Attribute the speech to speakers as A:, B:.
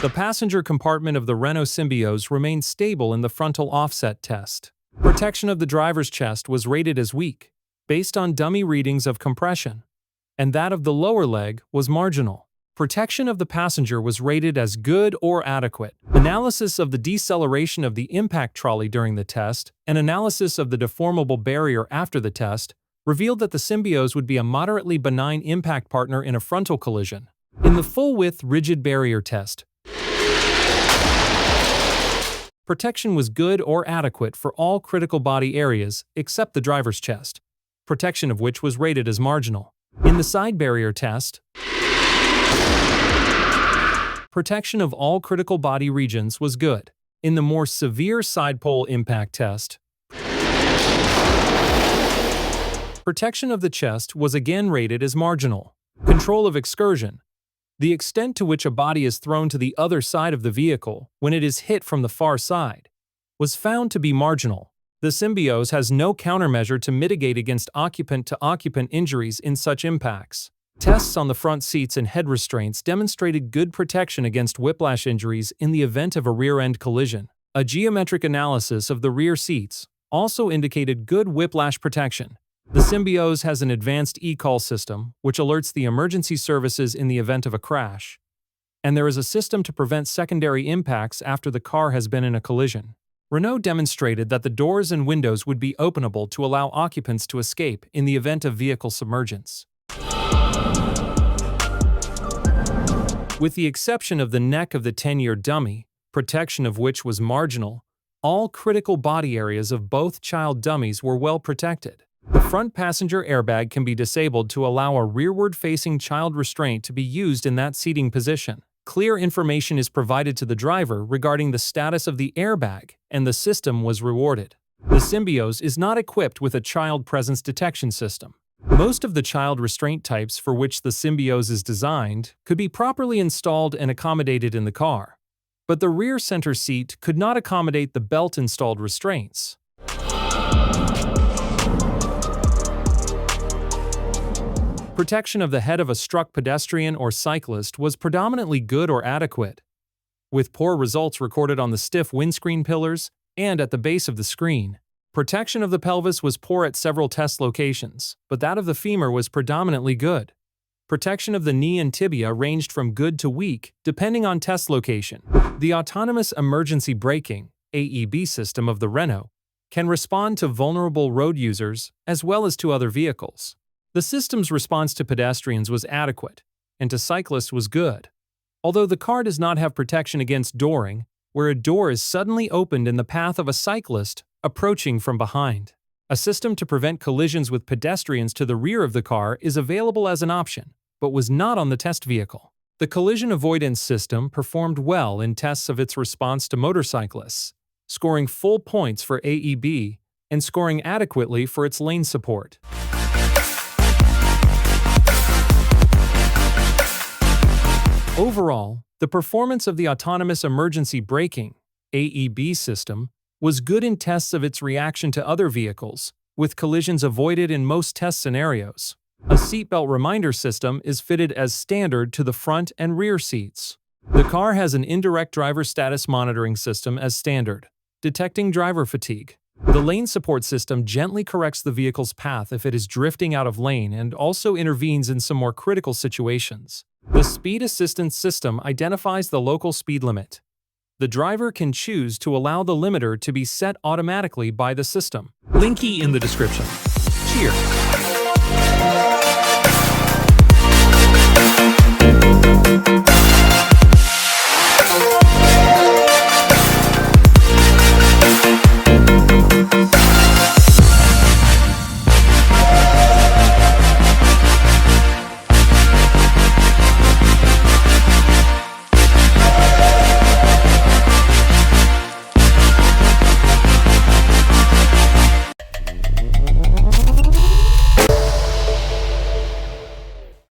A: The passenger compartment of the Renault Symbioz remained stable in the frontal offset test. Protection of the driver's chest was rated as weak, based on dummy readings of compression, and that of the lower leg was marginal. Protection of the passenger was rated as good or adequate. Analysis of the deceleration of the impact trolley during the test and analysis of the deformable barrier after the test revealed that the Symbioz would be a moderately benign impact partner in a frontal collision. In the full-width rigid barrier test, protection was good or adequate for all critical body areas except the driver's chest, protection of which was rated as marginal. In the side barrier test, protection of all critical body regions was good. In the more severe side pole impact test, protection of the chest was again rated as marginal. Control of excursion, the extent to which a body is thrown to the other side of the vehicle when it is hit from the far side, was found to be marginal. The Symbioz has no countermeasure to mitigate against occupant-to-occupant injuries in such impacts. Tests on the front seats and head restraints demonstrated good protection against whiplash injuries in the event of a rear-end collision. A geometric analysis of the rear seats also indicated good whiplash protection. The Symbioz has an advanced e-call system, which alerts the emergency services in the event of a crash, and there is a system to prevent secondary impacts after the car has been in a collision. Renault demonstrated that the doors and windows would be openable to allow occupants to escape in the event of vehicle submergence. With the exception of the neck of the 10-year dummy, protection of which was marginal, all critical body areas of both child dummies were well protected. The front passenger airbag can be disabled to allow a rearward-facing child restraint to be used in that seating position. Clear information is provided to the driver regarding the status of the airbag, and the system was rewarded. The Symbioz is not equipped with a child presence detection system. Most of the child restraint types for which the Symbioz is designed could be properly installed and accommodated in the car, but the rear center seat could not accommodate the belt-installed restraints. Protection of the head of a struck pedestrian or cyclist was predominantly good or adequate, with poor results recorded on the stiff windscreen pillars and at the base of the screen. Protection of the pelvis was poor at several test locations, but that of the femur was predominantly good. Protection of the knee and tibia ranged from good to weak, depending on test location. The Autonomous Emergency Braking (AEB) system of the Renault can respond to vulnerable road users as well as to other vehicles. The system's response to pedestrians was adequate, and to cyclists was good. Although the car does not have protection against dooring, where a door is suddenly opened in the path of a cyclist approaching from behind. A system to prevent collisions with pedestrians to the rear of the car is available as an option, but was not on the test vehicle. The collision avoidance system performed well in tests of its response to motorcyclists, scoring full points for AEB and scoring adequately for its lane support. Overall, the performance of the Autonomous Emergency Braking (AEB) system was good in tests of its reaction to other vehicles, with collisions avoided in most test scenarios. A seatbelt reminder system is fitted as standard to the front and rear seats. The car has an indirect driver status monitoring system as standard, detecting driver fatigue. The lane support system gently corrects the vehicle's path if it is drifting out of lane and also intervenes in some more critical situations. The speed assistance system identifies the local speed limit. The driver can choose to allow the limiter to be set automatically by the system. Linky in the description. Cheers!